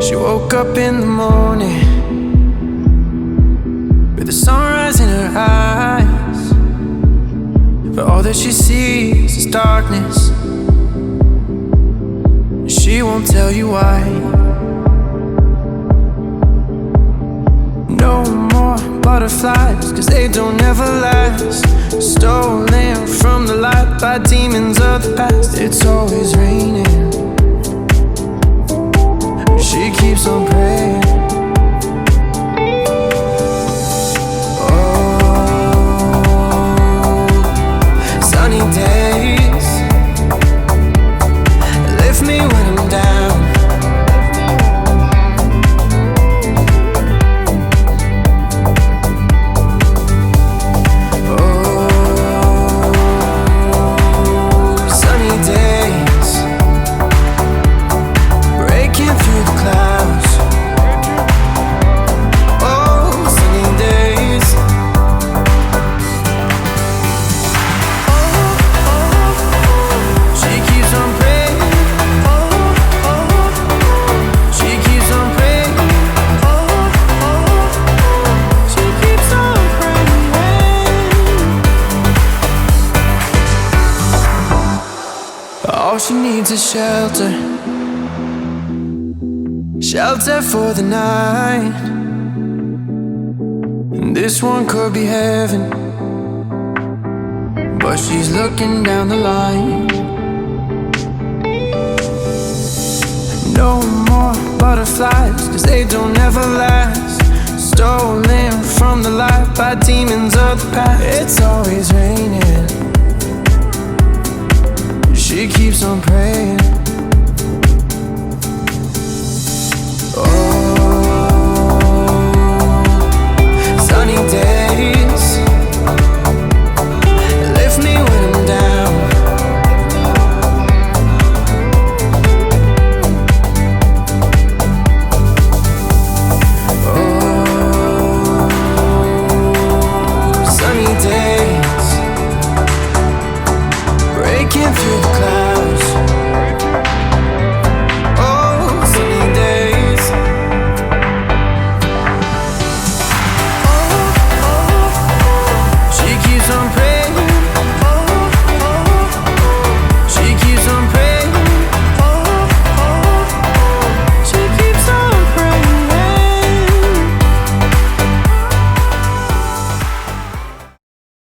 She woke up in the morning with the sunrise in her eyes, but all that she sees is darkness. She won't tell you why. No more butterflies, 'cause they don't ever last. Stolen from the light by demons of the past. It's always raining. She keeps on praying. Sunny days lift me when I'm down. Sunny days breaking through the clouds. Sunny days. She keeps on praying. She keeps on praying. She keeps on praying. All she needs is shelter. Shelter for the night. And this one could be heaven, but she's looking down the line. No more butterflies, 'cause they don't ever last. Stolen from the light by demons of the past. It's always raining. She keeps on praying.